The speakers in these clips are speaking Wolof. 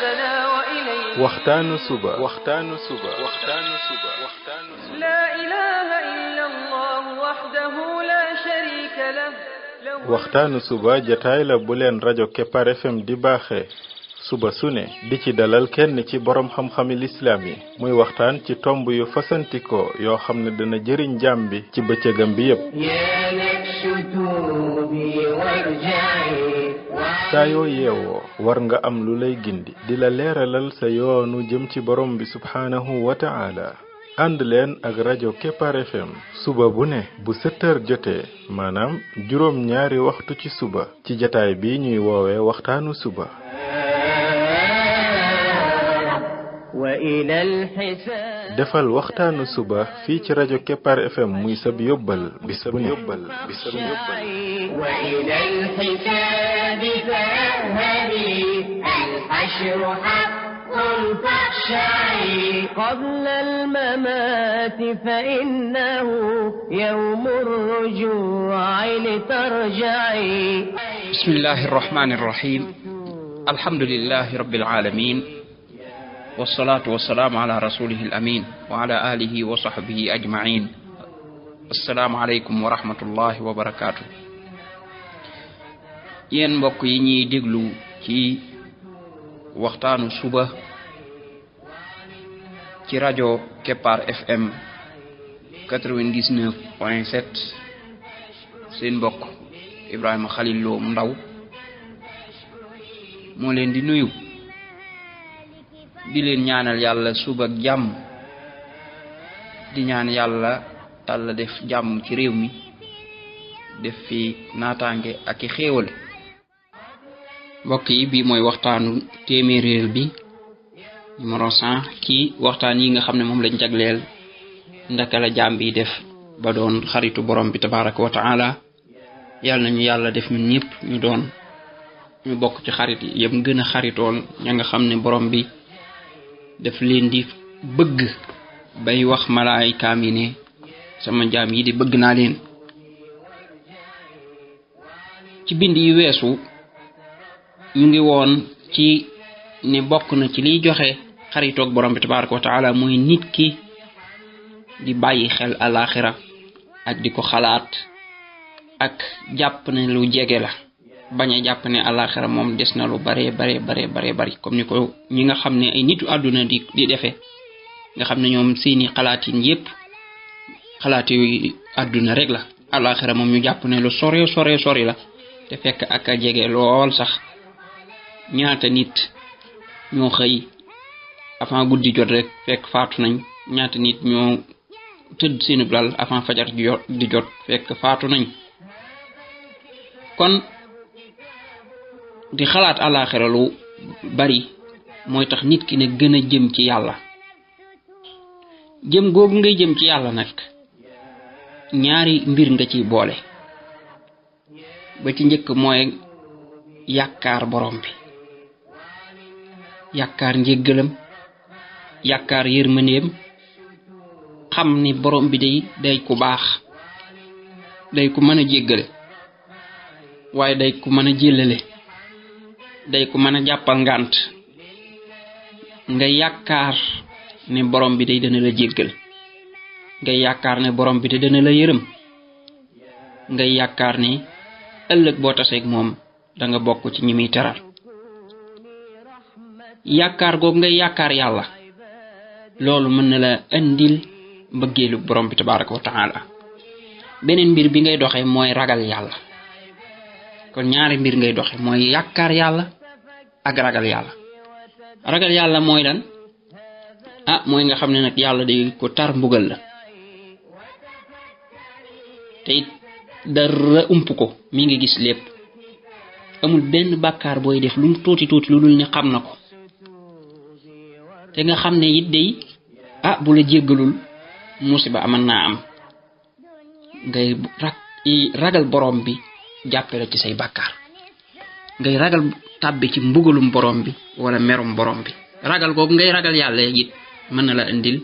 حياتنا وإليه waxtaanu suba لا إله إلا الله وحده لا شريك له waxtaanu suba jataay la bu leen rajo Kepar FM di baaxee suba su ne di ci dalal kenn ci borom xam-xami lislaam yi muy waxtaan ci tomb yu fasantikoo yoo xam ne dana jëriñ jaam bi ci bëccëgam bi yépp saa yoo yeewoo war nga am lu lay gindi di la leeralal sa yoonu jëm ci borom bi subhaanahu wa ta'ala ànd leen ak rajo Kepar FM suba bu ne bu 7 heures jotee maanaam juróom ñaari waxtu ci suba ci jataay bi ñuy woowee waxtaanu suba defal waxtaanu suba fii ci rajo Kepar FM muy sab yóbbal bis bu ne قبل الممات فإنه يوم الرجوع لترجعي بسم الله الرحمن الرحيم الحمد لله رب العالمين والصلاة والسلام على رسوله الأمين وعلى آله وصحبه أجمعين السلام عليكم ورحمة الله وبركاته yéen mbokk yi ñuy déglu ci waxtaanu suba ci rajo Kepar FM 99.7 seen mbokk Ibrahima Khalil Lo Ndaw moo leen di nuyu di leen ñaanal yàlla suba ak jàmm di ñaan yàlla Yàlla def jàmm ci réew mi def fi naataange ak i xéewal mbokk yi bii mooy waxtaanu téeméereel bi numéro 100 ci waxtaan yi nga xam ne moom lañ jagleel ndaka la jaam bi def ba doon xaritu borom bi tabaraka wa taala yàlla nañu yàlla def ñun ñëpp ñu bokk ci xarit yi yëpp gën a xaritoon ña nga xam ne borom bi def leen di bëgg bay wax malaayikaam yi ne sama jaam yi di bëgg naa leen ci bind yi weesu ñu ngi woon ci ne bokk na ci liy joxe xaritoog borom bi tabaraka wa taala mooy nit ki di bàyyi xel alaxira ak di ko xalaat ak jàpp ne lu jege la bañ a jàpp ne alaxira moom des na lu bare bari comme ni ko ñi nga xam ne ay nitu àdduna di defee nga xam ne ñoom seeni xalaatin yépp xalaat yu àdduna rek la alaxira moom ñu jàpp ne lu sori la te fekk ak a jege lool sax ñaata nit ñoo xëy avant guddi jot rek fekk faatu nañ ñaata nit ñoo tëdd seen lal avant fajar di jot fekk faatu nañ kon di xalaat alaxira lu bari mooy tax nit ki ne gën a jëm ci yàlla jëm googu ngay jëm ci yàlla nag ñaari mbir nga ciy boole ba ci njëkk mooy yaakaar borom bi yaakaar njéggalam yaakaar yërmandeem xam ni borom bi day ku baax day ku mën a jéggale waaye day ku mën a jëlale day ku mën a jàppal ngànt nga yaakaar ne borom bi day dana la jéggal nga yaakaar ne borom bi dana la yërëm nga yaakaar ne ëllëg boo taseeg moom da nga bokk ci ñi muy teral yaakaar googu ngay yaakaar yàlla loolu mën na la andil mbëggeelu borom bi tabaraka wa taala beneen mbir bi ngay doxee mooy ragal yàlla kon ñaari mbir ngay doxe mooy yaakaar yàlla ak ragal yàlla mooy lan mooy nga xam ne nag yàlla day ko tar mbugal la te it dara ump ko mi ngi gis lépp amul benn bàkkaar booy def lu mu tuuti lu dul ne xam na ko te nga xam ne it day bu la jéggalul musiba aman naa am ngay ragal borom bi jàppe la ci say bàkkaar ngay ragal tàbbi ci mbugalum borom bi wala merum borom bi ragal googu ngay ragal yàlla it mën na la indil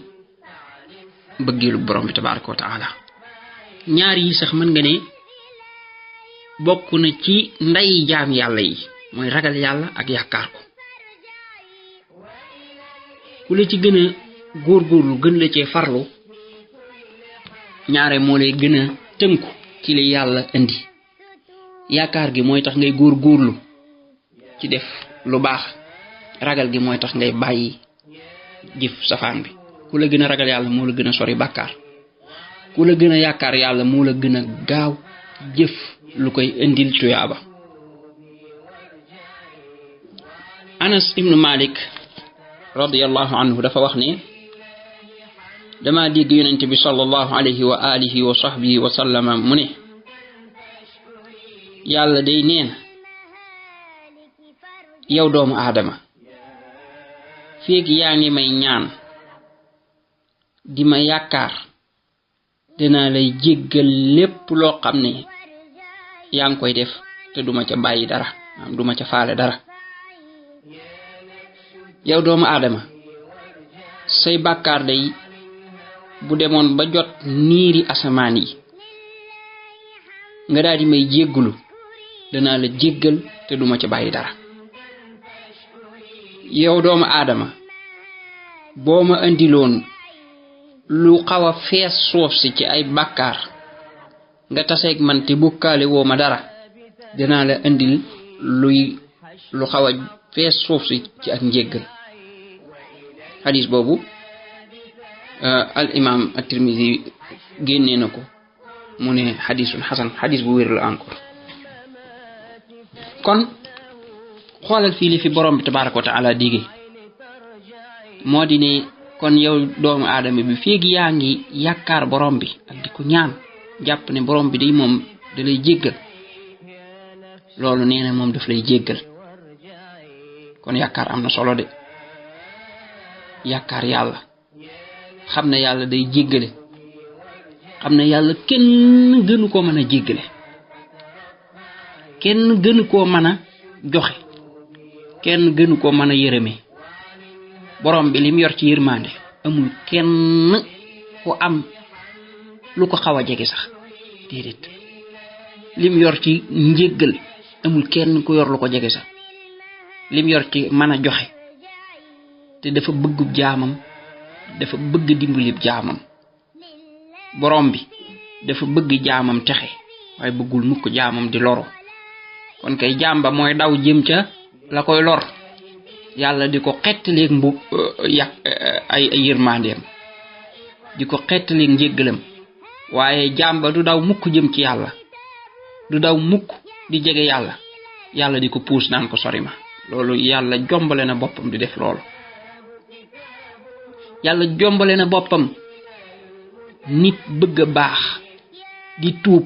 bëggeelu borom bi tabaraka wa taala ñaar yi sax mën nga ne bokk na ci nday jaam yàlla yi mooy ragal yàlla ak yaakaar ko ku la ci gën a góorgóorlu gën la cee farlu ñaare moo lay gën a tënku ci li yàlla indi yaakaar gi mooy tax ngay góorgóorlu ci def lu baax ragal gi mooy tax ngay bàyyi jëf safaan bi ku la gën a ragal yàlla moo la gën a sori bàkkaar ku la gën a yaakaar yàlla moo la gën a gaaw jëf lu koy indil tuyaaba. Anas ibnu Malik radiyallahu anhu dafa wax ne dama dégg yonent bi sallallahu alayhi wa alihi wa sahbihi wa sallama mu ne yàlla day neen yow doomu aadama feeg yaa ngi may ñaan di ma yaakaar dinaa lay jéggal lépp loo xam ne yaa ngi koy def te duma ca bàyyi dara duma ca faale dara. yow doomu aadama say bàkkaar day bu demoon ba jot niiri asamaan yi nga daal di may jéggulu danaa la jéggal te duma ca bàyyi dara. yow doomu aadama boo ma indiloon lu xaw a fees suuf si ci ay bàkkaar nga taseeg man te bokkaale woo ma dara dinaa la indil lu xaw a fees suuf si ci ak njéggal. xadis boobu al imam at-Tirmidhi génnee na ko mu ne xadisun xasan xadis bu wér la encore. kon xoolal fii li fi borom bi tabaraka wa taala digge moo di ne kon yow doomu aadama bi feeg yaa ngi yaakaar borom bi ak di ko ñaan jàpp ne borom bi day moom da lay jéggal loolu nee na moom daf lay jéggal. kon yaakaar am na solo de yaakaar yàlla xam ne yàlla day jéggale xam ne yàlla kenn gënu koo mën a jéggale kenn gënu koo mën a joxe kenn gënu koo mën a yërëme borom bi lim yor ci yërmande amul kenn ku am lu ko xaw a jege sax déedéet lim yor ci njéggal amul kenn ku yor lu ko jege sax lim yor ci mën a joxe te dafa bëggub jaamam dafa bëgg dimbalib jaamam borom bi dafa bëgg jaamam texe waaye bëggul mukk jaamam di loro kon kay jamba mooy daw jëm ca la koy lor yàlla di ko xettaleeg ay yërmandeem di ko xettaleeg njéggalam waaye jamba du daw mukk jëm ci yàlla du daw mukk di jege yàlla di ko puus naan ko sori ma loolu yàlla jombale na boppam di def loolu. yàlla jombale na boppam nit bëgg a baax di tuub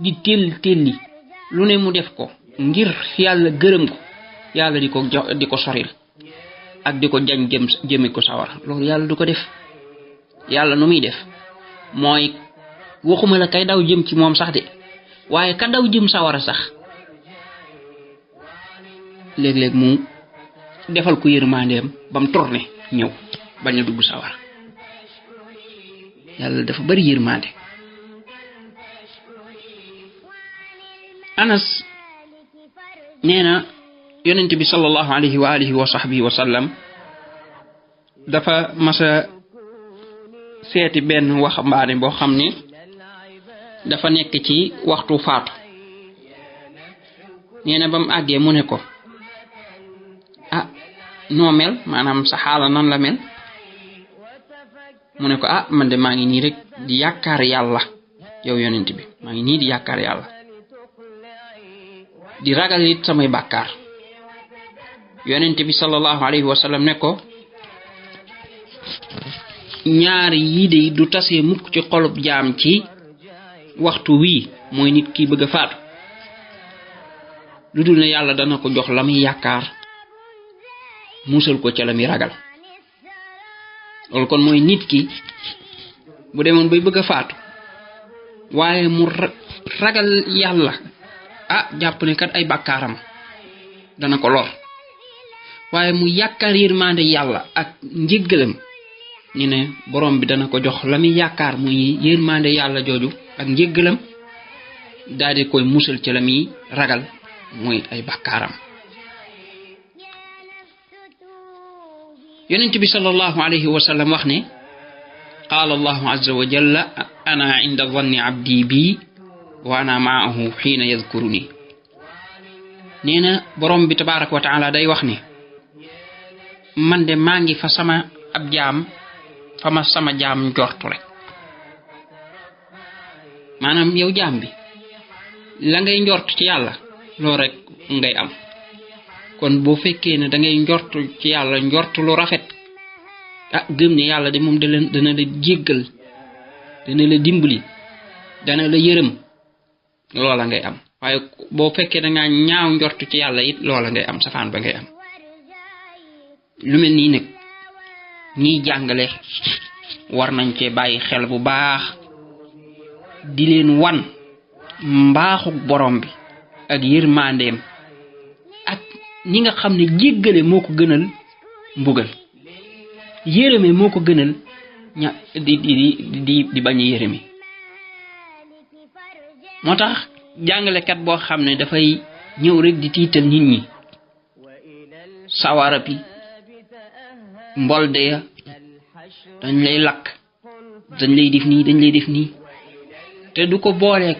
di telli lu ne mu def ko ngir yàlla gërëm ko yàlla di ko soril ak di ko jañ jëme ko sawar loolu yàlla du ko def. yàlla nu muy def mooy waxuma la kay daw jëm ci moom sax de waaye ka daw jëm sawara sax léeg-léeg mu defal ko yërmandeem bam tourné ñëw bañ a dugg sawara yàlla dafa bari yërmande. Anas nee na yonent bi sallallahu alayhi wa alihi wa sahbihi wa sallam dafa masa seeti benn waxambaane boo xam ne dafa nekk ci waxtu faatu nee na ba mu àggee mu ne ko ah noo mel maanaam sa xaala nan la mel mu ne ko ah man de maa ngi nii rek di yaakaar yàlla yow yonent bi maa ngi nii di yaakaar yàlla di ragal it samay bàkkaar yonent bi sallallahu alayhi wa sallam ne ko ñaar yii de du tasee mukk ci xolub jaam ci waxtu wii mooy nit ki bëgg a faatu lu dul ne yàlla dana ko jox la muy yaakaar musal ko ca la muy ragal loolu kon mooy nit ki bu demoon bay bëgg a faatu waaye mu ragal yàlla jàpp ne kat ay bàkkaaram dana ko lor waaye mu yaakaar yërmande yàlla ak njéggalam ni ne borom bi dana ko jox la muy yaakaar muy yërmande yàlla jooju ak njéggalam daal di koy musal ci la muy ragal muy ay bàkkaaram yonent bi sallallahu alayhi wa sallam wax ne qaala allahu azza wa jalla ana inda dhanni abdi bi wa ana maahu xiina yadkuruni nee na borom bi tabaraka wa taala day wax ne man de maa ngi fa sama ab jaam fa ma sama jaam njortu rek maanaam yow jaam bi la ngay njort ci yàlla loo rek ngay am kon boo fekkee ne da ngay njort ci yàlla njort lu rafet gëm ne yàlla de moom dana la jéggal dana la dimbali dana la yërëm loola ngay am waaye boo fekkee da ngaa ñaaw njort ci yàlla it loola ngay am safaan ba ngay am lu mel nii nag ñiy jàngale war nañ cee bàyyi xel bu baax di leen wan mbaaxuk borom bi ak yërmandeem ak ñi nga xam ne jéggale moo ko gënal mbugal yërëme moo ko gënal di bañ a yërëme moo tax jàngalekat boo xam ne dafay ñëw rek di tiital nit ñi sawara bi mbolde ya dañ lay lakk dañ lay def nii te du ko booleeg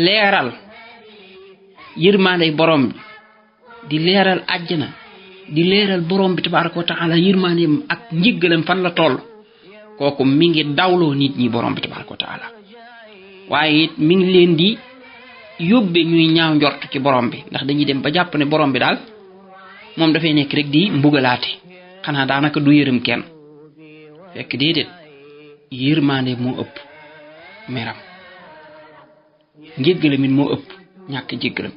leeral yërmaandey borom bi di leeral àjjana di leeral borom bi tabaraka wa taala yërmaandeem ak njëggalam fan la toll kooku mi ngi dawloo nit ñi borom bi tabaraka wa taala waaye it mi ngi leen di yóbbe ñuy ñaaw njort ci borom bi ndax dañuy dem ba jàpp ne borom bi daal moom dafay nekk rek di mbugalaate xanaa daanaka du yërëm kenn fekk déedéet yërmaande moo ëpp meram njëggalam it moo ëpp ñàkk njëggalam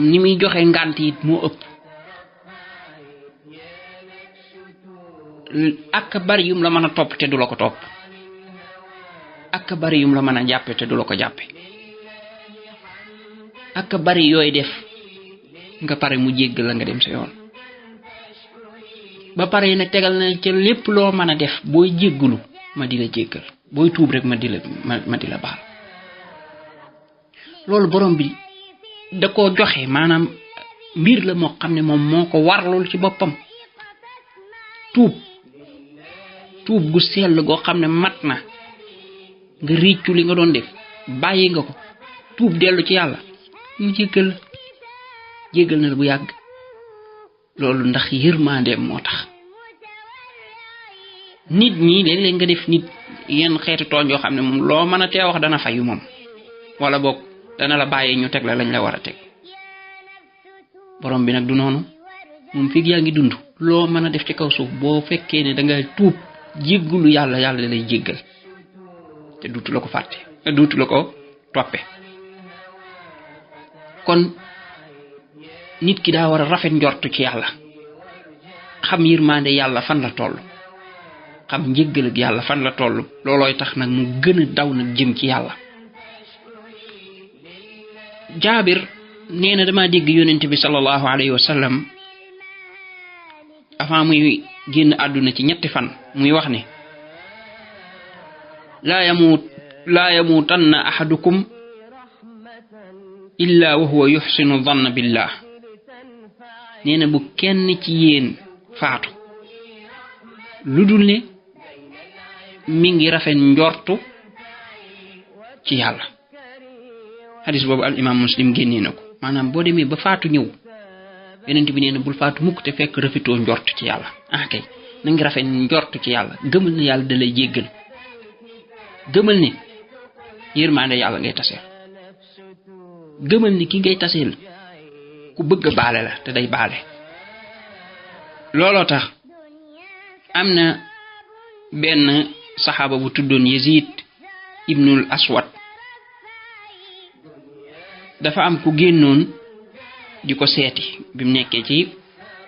ni muy joxe ngànt it moo ëpp ak bari yum la mën a topp te du la ko topp ak bari yum la mën a jàppe te du la ko jàppe ak bari yooy def nga pare mu jéggal la nga dem sa yoon ba pare nag tegal na ca lépp loo mën a def booy jéggalu ma di la jéggal booy tuub rek ma di la baal loolu borom bi da koo joxe maanaam mbir la moo xam ne moom moo ko warlul ci boppam tuub gu sell goo xam ne mat na nga réccu li nga doon def bàyyi nga ko tuub dellu ci yàlla mu jéggal na la bu yàgg loolu ndax yërmandeem moo tax nit ñi léeg-léeg nga def nit yenn xeetu tooñ yoo xam ne moom loo mën a tee wax dana fayu moom wala boog dana la bàyyi ñu teg la lañ la war a teg borom bi nag du noonu moom fii yaa ngi dund loo mën a def ci kaw suuf boo fekkee ne da nga tuub jéggulu yàlla lay jéggal te duutu la ko fàtte duutu la ko toppe kon nit ki daa war a rafet njortu ci yàlla xam yërmande yàlla fan la toll xam njéggal ak yàlla fan la toll loolooy tax nag mu gën a daw nag jëm ci yàlla jaabir nee na dama dégg yonent bi sallallahu alayhi wa sallam avant muy génn àdduna ci ñetti fan muy wax ne laa yamuutanna ahadukum illa wa huwa yuxsinu dhanna billah nee na bu kenn ci yéen faatu lu dul ne mi ngi rafet njortu ci yàlla hadis boobu al imam muslim génnee na ko maanaam boo demee ba faatu ñëw yonent bi nee na bul faatu mukk te fekk rafetoo njort ci yàlla kay na ngi rafet njort ci yàlla gëmal ne yàlla da lay jéggal gëmal ne yërmande yàlla ngay taseel gëmal ni ki ngay taseel ku bëgg a baale la te day baale looloo tax am na benn saxaaba bu tuddoon Yazid ibnul Aswad dafa am ku génnoon di ko seeti bi mu nekkee ci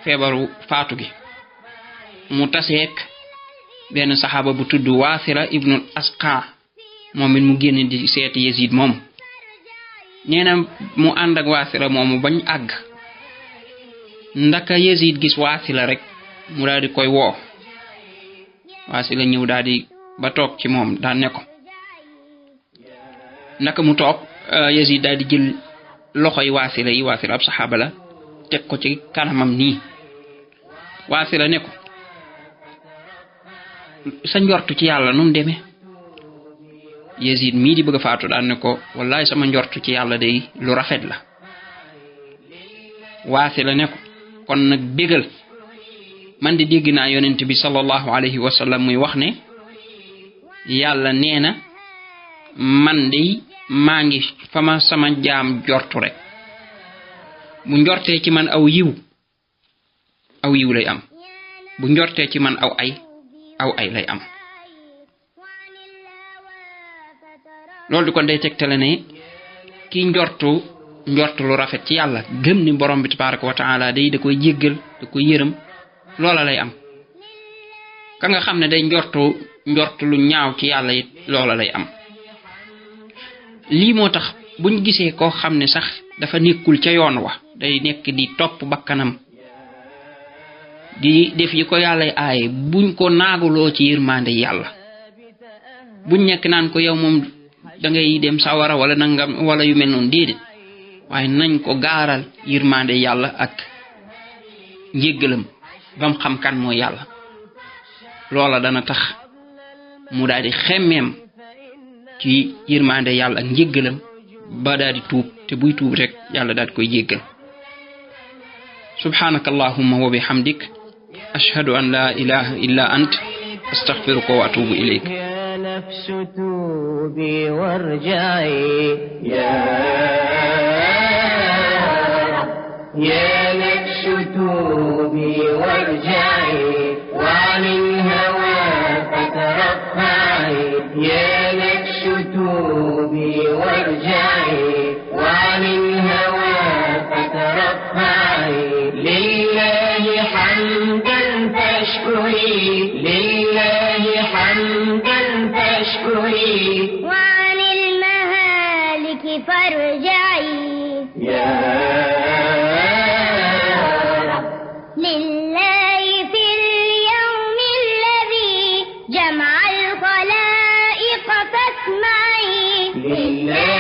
feebaru faatu gi mu taseek benn saxaaba bu tudd Waasila ibnul Asqa moom it mu génn di seeti Yazid moom nee na mu ànd ak Waasila moomu bañ àgg ndaka Yazid gis Waasila rek mu daal di koy woo Waasila ñëw daal di ba toog ci moom daan ne ko naka mu toog Yazid daal di jël loxoy Waasila ab saxaaba la teg ko ci kanamam nii Waasila ne ko sa njortu ci yàlla nu mu demee Yazid mii di bëgg a faatu daan ne ko wallaay sama njortu ci yàlla day lu rafet la. Waasila ne ko kon nag bégal man di dégg naa yonent bi sallallahu alayhi wa sallam muy wax ne yàlla nee na man de maa ngi fa ma sama jaam jortu rek bu njortee ci man aw yiw lay am bu njortee ci man aw ay lay am. loolu di kon day tegtale ne ki njortu lu rafet ci yàlla gëm ni borom bi tabaraka wa taala day da koy jéggal da koy yërëm loola lay am. ka nga xam ne day njortu lu ñaaw ci yàlla it loola lay am. lii moo tax buñ gisee koo xam ne sax dafa nekkul ca yoon wa day nekk di topp bakkanam di def yi ko yàllay aaye buñ ko naaguloo ci yërmande yàlla buñ nekk naan ko yow moom da ngay dem sawara wala nangam wala yu mel noonu déedéet waaye nañ ko gaaral yërmande yàlla ak njéggalam bam xam kan mooy yàlla. loola dana tax mu daal di xemmeem ci yërmande yàlla ak njéggalam ba daal di tuub te buy tuub rek yàlla daal di koy jéggal. subhanaka allahumma wa bihamdik ashhadu an la ilaha illa ant astaghfiruka wa atubu ilayk. يا نفس توبي وارجعي يا نفس توبي وارجعي وعن الهوى فترفعي يا نفس توبي وارجعي وعن الهوى فترفعي لله حمدا فاشكري لله حمدا فاشكري وعن المهالك فارجعي لله في اليوم الذي جمع الخلائق فاسمعي لله